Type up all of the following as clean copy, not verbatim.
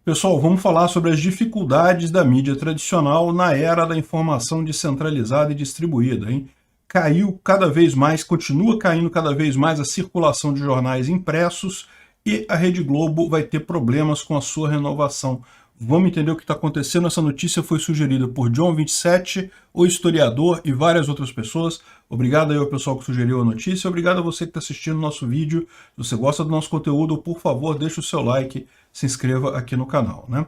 Pessoal, vamos falar sobre as dificuldades da mídia tradicional na era da informação descentralizada e distribuída, hein? Caiu cada vez mais, continua caindo cada vez mais a circulação de jornais impressos e a Rede Globo vai ter problemas com a sua renovação. Vamos entender o que está acontecendo. Essa notícia foi sugerida por John27, o historiador, e várias outras pessoas. Obrigado aí ao pessoal que sugeriu a notícia. Obrigado a você que está assistindo o nosso vídeo. Se você gosta do nosso conteúdo, por favor, deixe o seu like, se inscreva aqui no canal, né?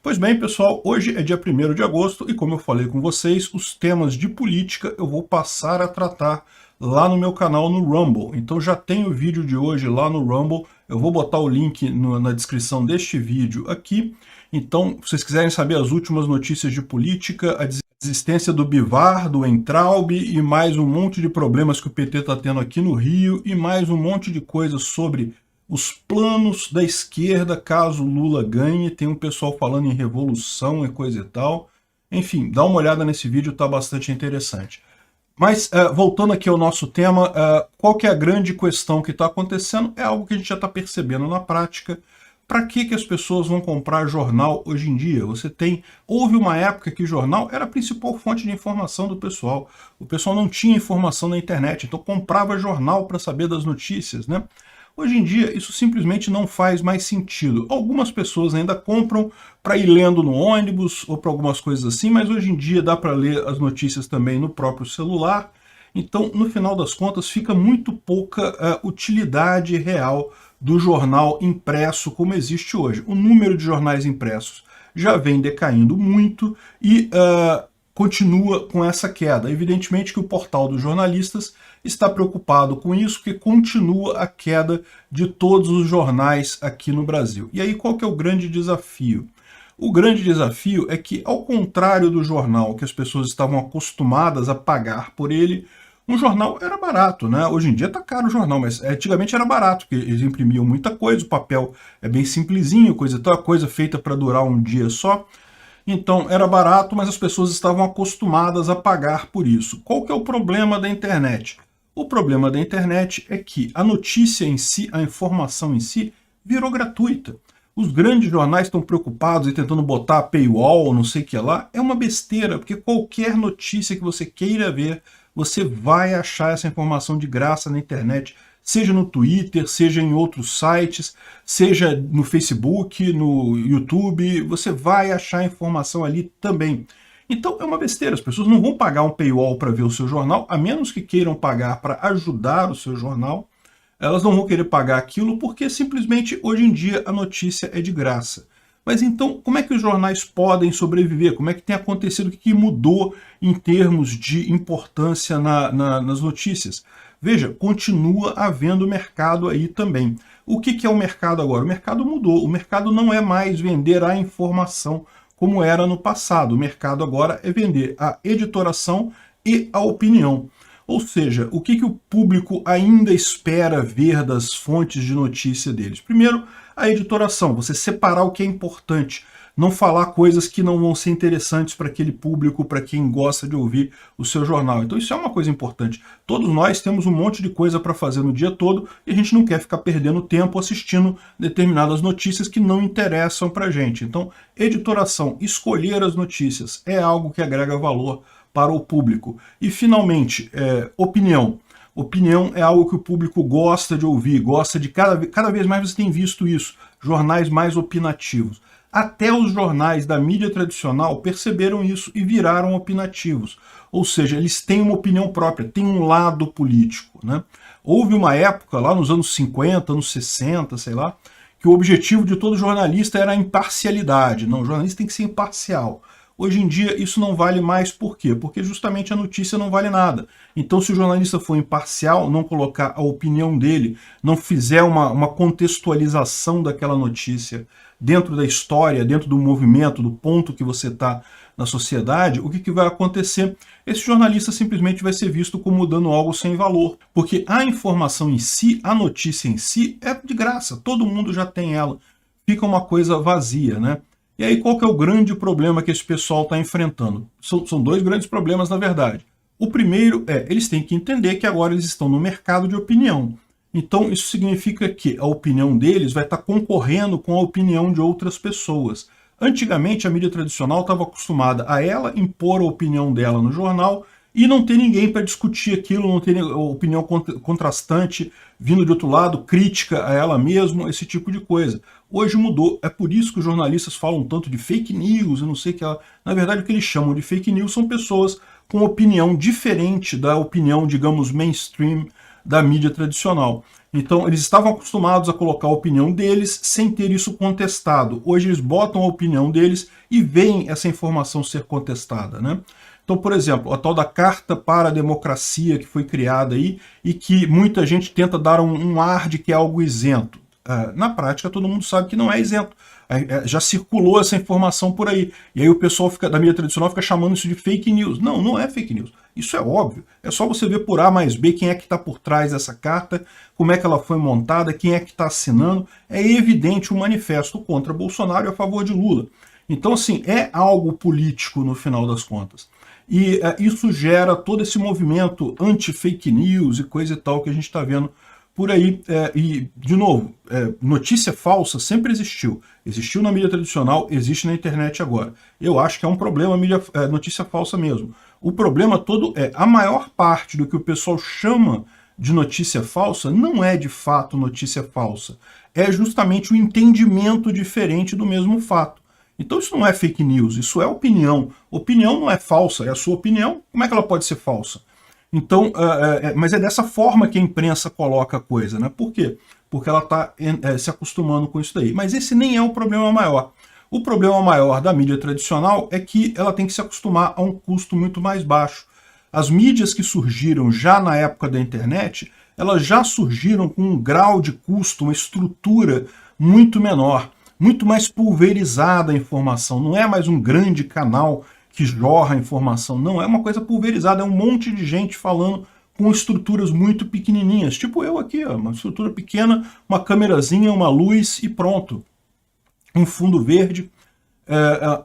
Pois bem, pessoal, hoje é dia 1º de agosto e, como eu falei com vocês, os temas de política eu vou passar a tratar lá no meu canal no Rumble. Então já tem o vídeo de hoje lá no Rumble. Eu vou botar o link na descrição deste vídeo aqui. Então, se vocês quiserem saber as últimas notícias de política, a desistência do Bivar, do Weintraub e mais um monte de problemas que o PT está tendo aqui no Rio e mais um monte de coisas sobre os planos da esquerda caso Lula ganhe. Tem um pessoal falando em revolução e coisa e tal. Enfim, dá uma olhada nesse vídeo, está bastante interessante. Mas, voltando aqui ao nosso tema, qual que é a grande questão que está acontecendo? É algo que a gente já está percebendo na prática. Para que as pessoas vão comprar jornal hoje em dia? Houve uma época que jornal era a principal fonte de informação do pessoal. O pessoal não tinha informação na internet, então comprava jornal para saber das notícias, né? Hoje em dia, isso simplesmente não faz mais sentido. Algumas pessoas ainda compram para ir lendo no ônibus ou para algumas coisas assim, mas hoje em dia dá para ler as notícias também no próprio celular. Então, no final das contas, fica muito pouca utilidade real do jornal impresso como existe hoje. O número de jornais impressos já vem decaindo muito e continua com essa queda. Evidentemente que o portal dos jornalistas está preocupado com isso, porque continua a queda de todos os jornais aqui no Brasil. E aí qual que é o grande desafio? O grande desafio é que, ao contrário do jornal, que as pessoas estavam acostumadas a pagar por ele, um jornal era barato, né? Hoje em dia está caro o jornal, mas antigamente era barato, porque eles imprimiam muita coisa, o papel é bem simplesinho, coisa feita para durar um dia só. Então era barato, mas as pessoas estavam acostumadas a pagar por isso. Qual que é o problema da internet? O problema da internet é que a notícia em si, a informação em si, virou gratuita. Os grandes jornais estão preocupados e tentando botar paywall, não sei o que lá. É uma besteira, porque qualquer notícia que você queira ver, você vai achar essa informação de graça na internet, seja no Twitter, seja em outros sites, seja no Facebook, no YouTube, você vai achar informação ali também. Então é uma besteira, as pessoas não vão pagar um paywall para ver o seu jornal, a menos que queiram pagar para ajudar o seu jornal. Elas não vão querer pagar aquilo porque simplesmente hoje em dia a notícia é de graça. Mas então, como é que os jornais podem sobreviver? Como é que tem acontecido? O que mudou em termos de importância nas notícias? Veja, continua havendo mercado aí também. O que é o mercado agora? O mercado mudou. O mercado não é mais vender a informação como era no passado. O mercado agora é vender a editoração e a opinião. Ou seja, o que o público ainda espera ver das fontes de notícia deles? Primeiro, a editoração, você separar o que é importante, não falar coisas que não vão ser interessantes para aquele público, para quem gosta de ouvir o seu jornal. Então isso é uma coisa importante. Todos nós temos um monte de coisa para fazer no dia todo e a gente não quer ficar perdendo tempo assistindo determinadas notícias que não interessam para a gente. Então, editoração, escolher as notícias é algo que agrega valor para o público. E, finalmente, opinião. Opinião é algo que o público gosta de ouvir, gosta de cada vez mais você tem visto isso, jornais mais opinativos. Até os jornais da mídia tradicional perceberam isso e viraram opinativos. Ou seja, eles têm uma opinião própria, têm um lado político, né? Houve uma época, lá nos anos 50, anos 60, sei lá, que o objetivo de todo jornalista era a imparcialidade. Não, o jornalista tem que ser imparcial. Hoje em dia isso não vale mais, por quê? Porque justamente a notícia não vale nada. Então se o jornalista for imparcial, não colocar a opinião dele, não fizer uma contextualização daquela notícia dentro da história, dentro do movimento, do ponto que você está na sociedade, o que vai acontecer? Esse jornalista simplesmente vai ser visto como dando algo sem valor. Porque a informação em si, a notícia em si, é de graça, todo mundo já tem ela. Fica uma coisa vazia, né? E aí qual que é o grande problema que esse pessoal está enfrentando? São dois grandes problemas, na verdade. O primeiro é, eles têm que entender que agora eles estão no mercado de opinião. Então isso significa que a opinião deles vai estar concorrendo com a opinião de outras pessoas. Antigamente a mídia tradicional estava acostumada a ela impor a opinião dela no jornal e não ter ninguém para discutir aquilo, não ter opinião contrastante vindo de outro lado, crítica a ela mesma, esse tipo de coisa. Hoje mudou, é por isso que os jornalistas falam tanto de fake news, eu não sei o que ela... Na verdade o que eles chamam de fake news são pessoas com opinião diferente da opinião, digamos, mainstream da mídia tradicional. Então eles estavam acostumados a colocar a opinião deles sem ter isso contestado. Hoje eles botam a opinião deles e veem essa informação ser contestada, né? Então, por exemplo, a tal da Carta para a Democracia que foi criada aí e que muita gente tenta dar um ar de que é algo isento. Na prática, todo mundo sabe que não é isento. Já circulou essa informação por aí. E aí o pessoal da mídia tradicional fica chamando isso de fake news. Não, não é fake news. Isso é óbvio. É só você ver por A mais B quem é que está por trás dessa carta, como é que ela foi montada, quem é que está assinando. É evidente um manifesto contra Bolsonaro e a favor de Lula. Então, assim, é algo político no final das contas. E isso gera todo esse movimento anti-fake news e coisa e tal que a gente está vendo por aí. E, de novo, notícia falsa sempre existiu. Existiu na mídia tradicional, existe na internet agora. Eu acho que é um problema a notícia falsa mesmo. O problema todo é a maior parte do que o pessoal chama de notícia falsa não é de fato notícia falsa. É justamente o entendimento diferente do mesmo fato. Então isso não é fake news, isso é opinião. Opinião não é falsa, é a sua opinião. Como é que ela pode ser falsa? Então, mas é dessa forma que a imprensa coloca a coisa, né? Por quê? Porque ela está se acostumando com isso daí. Mas esse nem é o problema maior. O problema maior da mídia tradicional é que ela tem que se acostumar a um custo muito mais baixo. As mídias que surgiram já na época da internet, elas já surgiram com um grau de custo, uma estrutura muito menor, muito mais pulverizada a informação. Não é mais um grande canal que jorra a informação, não, é uma coisa pulverizada, é um monte de gente falando com estruturas muito pequenininhas, tipo eu aqui, ó, uma estrutura pequena, uma câmerazinha, uma luz e pronto. Um fundo verde,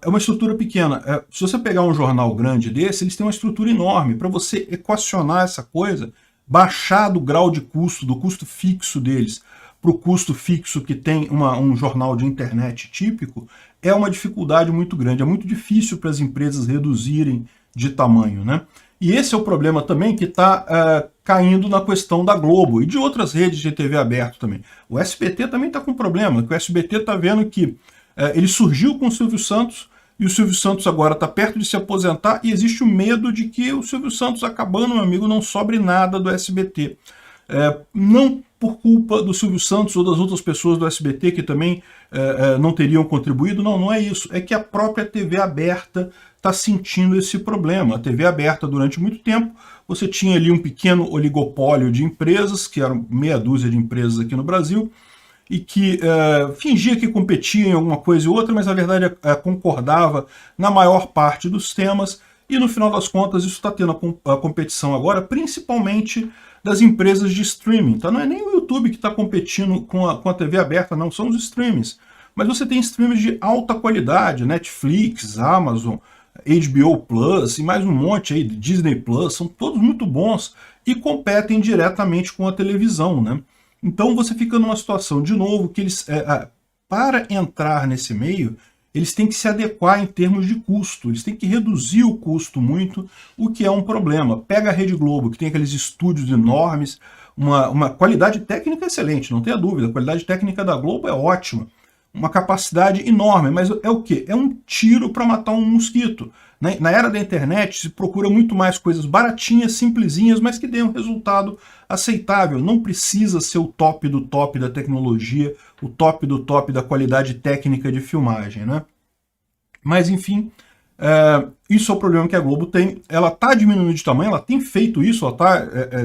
é uma estrutura pequena. Se você pegar um jornal grande desse, eles têm uma estrutura enorme. Para você equacionar essa coisa, baixar do grau de custo, do custo fixo deles, para o custo fixo que tem um jornal de internet típico, é uma dificuldade muito grande. É muito difícil para as empresas reduzirem de tamanho, né? E esse é o problema também que está caindo na questão da Globo e de outras redes de TV aberta também. O SBT também está com problema, que o SBT está vendo que ele surgiu com o Silvio Santos, e o Silvio Santos agora está perto de se aposentar, e existe o medo de que o Silvio Santos acabando, meu amigo, não sobre nada do SBT. Não por culpa do Silvio Santos ou das outras pessoas do SBT que também não teriam contribuído, não é isso. É que a própria TV aberta está sentindo esse problema. A TV aberta, durante muito tempo, você tinha ali um pequeno oligopólio de empresas, que eram meia dúzia de empresas aqui no Brasil, e que fingia que competia em alguma coisa e outra, mas na verdade concordava na maior parte dos temas, e no final das contas isso está tendo a competição agora, principalmente das empresas de streaming. Tá? Não é nem o YouTube que está competindo com a TV aberta, não, são os streamings. Mas você tem streamings de alta qualidade, Netflix, Amazon, HBO Plus e mais um monte aí, Disney Plus, são todos muito bons e competem diretamente com a televisão, né? Então você fica numa situação, de novo, que eles, para entrar nesse meio, eles têm que se adequar em termos de custo, eles têm que reduzir o custo muito, o que é um problema. Pega a Rede Globo, que tem aqueles estúdios enormes, uma qualidade técnica excelente, não tenha dúvida, a qualidade técnica da Globo é ótima, uma capacidade enorme, mas é o quê? É um tiro para matar um mosquito. Na era da internet se procura muito mais coisas baratinhas, simplesinhas, mas que dêem um resultado aceitável. Não precisa ser o top do top da tecnologia, o top do top da qualidade técnica de filmagem, né? Mas enfim, isso é o problema que a Globo tem. Ela está diminuindo de tamanho, ela tem feito isso, ela está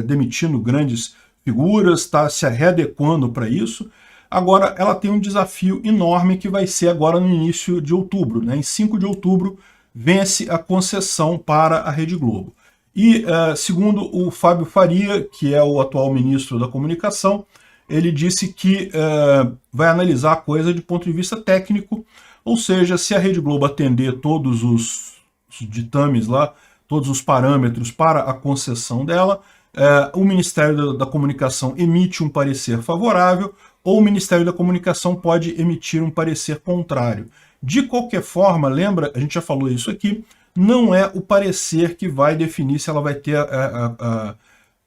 demitindo grandes figuras, está se readequando para isso. Agora ela tem um desafio enorme que vai ser agora no início de outubro, né? Em 5 de outubro vence a concessão para a Rede Globo. E, segundo o Fábio Faria, que é o atual ministro da Comunicação, ele disse que vai analisar a coisa de ponto de vista técnico, ou seja, se a Rede Globo atender todos os ditames lá, todos os parâmetros para a concessão dela, o Ministério da Comunicação emite um parecer favorável, ou o Ministério da Comunicação pode emitir um parecer contrário. De qualquer forma, lembra, a gente já falou isso aqui, não é o parecer que vai definir se ela vai ter a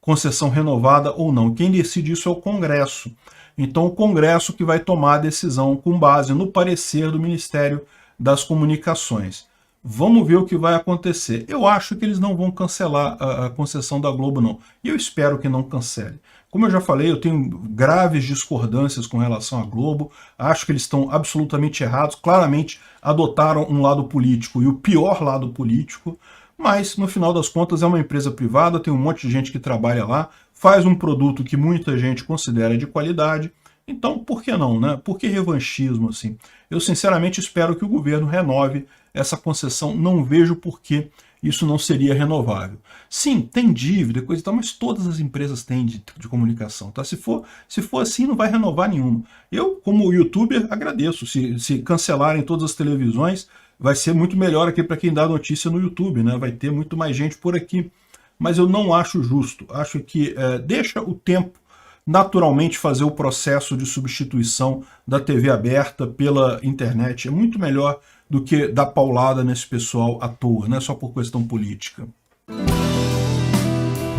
concessão renovada ou não. Quem decide isso é o Congresso. Então, o Congresso que vai tomar a decisão com base no parecer do Ministério das Comunicações. Vamos ver o que vai acontecer. Eu acho que eles não vão cancelar a concessão da Globo, não. E eu espero que não cancele. Como eu já falei, eu tenho graves discordâncias com relação à Globo. Acho que eles estão absolutamente errados. Claramente adotaram um lado político e o pior lado político. Mas, no final das contas, é uma empresa privada, tem um monte de gente que trabalha lá, faz um produto que muita gente considera de qualidade. Então, por que não, né? Por que revanchismo, assim? Eu, sinceramente, espero que o governo renove essa concessão. Não vejo por que isso não seria renovável. Sim, tem dívida, coisa e tal, mas todas as empresas têm de comunicação, tá? Se for assim, não vai renovar nenhuma. Eu, como youtuber, agradeço. Se cancelarem todas as televisões, vai ser muito melhor aqui para quem dá notícia no YouTube, né? Vai ter muito mais gente por aqui. Mas eu não acho justo. Acho que deixa o tempo naturalmente fazer o processo de substituição da TV aberta pela internet. É muito melhor do que dar paulada nesse pessoal à toa, não é só por questão política.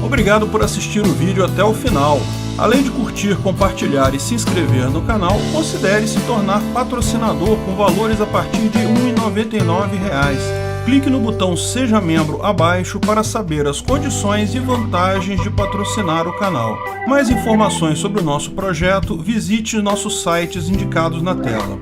Obrigado por assistir o vídeo até o final. Além de curtir, compartilhar e se inscrever no canal, considere se tornar patrocinador com valores a partir de R$ 1,99. Clique no botão Seja Membro abaixo para saber as condições e vantagens de patrocinar o canal. Mais informações sobre o nosso projeto, visite nossos sites indicados na tela.